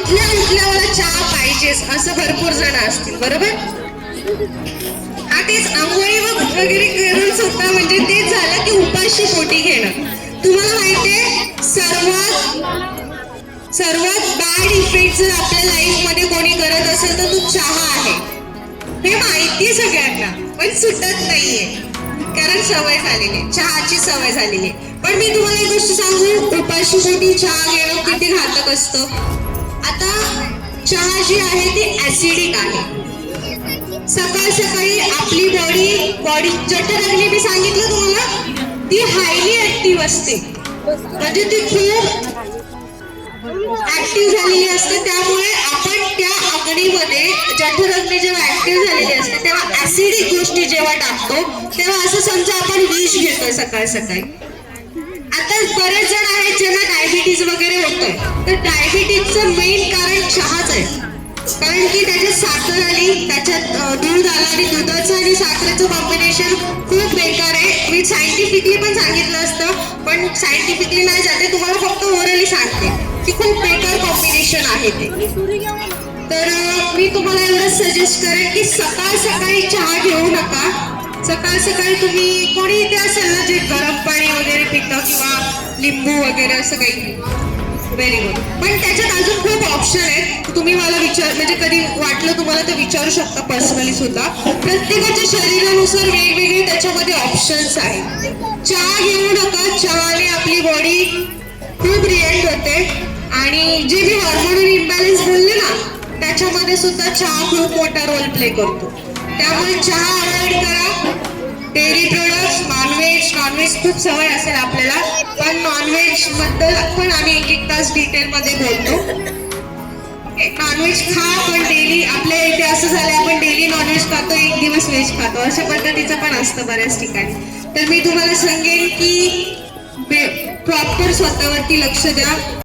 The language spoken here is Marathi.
उठल्या उठल्या मला चहा पाहिजेच असं भरपूर जण असतील, बरोबर? हा, तेच आंघोळी वगैरे करून सुद्धा म्हणजे तेच झालं की उपाशी पोटी घेणं. तुम्हाला माहितीये सर्वात बॅड इफेक्ट जर आपल्या लाईफ मध्ये कोणी करत असेल तर तो चहा आहे. हे माहितीये सगळ्यांना, पण सुटत नाहीये कारण सवय झालेली, चहाची सवय झालेली. पण मी तुम्हाला एक गोष्ट सांगू, उपाशी पोटी चहा घेणं किती घातक असतं. आता चहा जी आहे ती ऍसिडिक आहे. सकाळ सकाळी आपली बॉडी जठरग्नी मी सांगितलं तुम्हाला, ती हायली ऍक्टिव्ह असते, म्हणजे ती खूप ऍक्टिव्ह झालेली असते. त्यामुळे आपण त्या अग्नीमध्ये जठरग्नी जेव्हा ऍक्टिव्ह झालेली असते तेव्हा ऍसिडिक गोष्टी जेव्हा टाकतो तेव्हा असं समजा आपण विष घेतोय सकाळ सकाळी. आता बरेच जण आहेत ज्यांना डायबिटीज वगैरे होतोय, तर डायबिटीजचं मेन कारण चहाच आहे. कारण की त्याच्यात साखर आली, त्याच्यात दूध आलं आणि दुधाचं आणि साखरेचं कॉम्बिनेशन खूप बेकार आहे. मी सायंटिफिकली पण सांगितलं असतं, पण सायंटिफिकली नाही जाते, तुम्हाला फक्त ओरली सांगते की खूप बेकार कॉम्बिनेशन आहे ते. तर मी तुम्हाला एवढंच सजेस्ट करेन की सकाळ सकाळी चहा घेऊ नका. सकाळ सकाळी तुम्ही कोणी इथे असेल ना जे गरम पाणी वगैरे पितं किंवा लिंबू वगैरे असं काही, व्हेरी गुड. पण त्याच्यात अजून खूप ऑप्शन आहेत. तुम्ही मला म्हणजे कधी वाटलं तुम्हाला तर विचारू शकता पर्सनली सुद्धा. प्रत्येकाच्या शरीरानुसार वेगवेगळे त्याच्यामध्ये ऑप्शन्स आहेत. चहा घेऊ नका. चहाने आपली बॉडी खूप रिएक्ट होते आणि जे मी हॉर्मोनल इम्बॅलन्स बोलले ना त्याच्यामध्ये सुद्धा चहा खूप मोठा रोल प्ले करतो. त्यामुळे चहा अवॉइड करा. डेअरी प्रोडक्ट्स, नॉनव्हेज खूप सवय असेल आपल्याला, पण नॉनव्हेज बद्दल पण आम्ही एक तास डिटेल मध्ये बोलतो. नॉनव्हेज खा, पण डेली आपल्या इथे असं झालं आपण डेली नॉनव्हेज खातो, एक दिवस व्हेज खातो, अशा पद्धतीचं पण असतं बऱ्याच ठिकाणी. तर मी तुम्हाला सांगेन की प्रॉपर स्वतःवरती लक्ष द्या.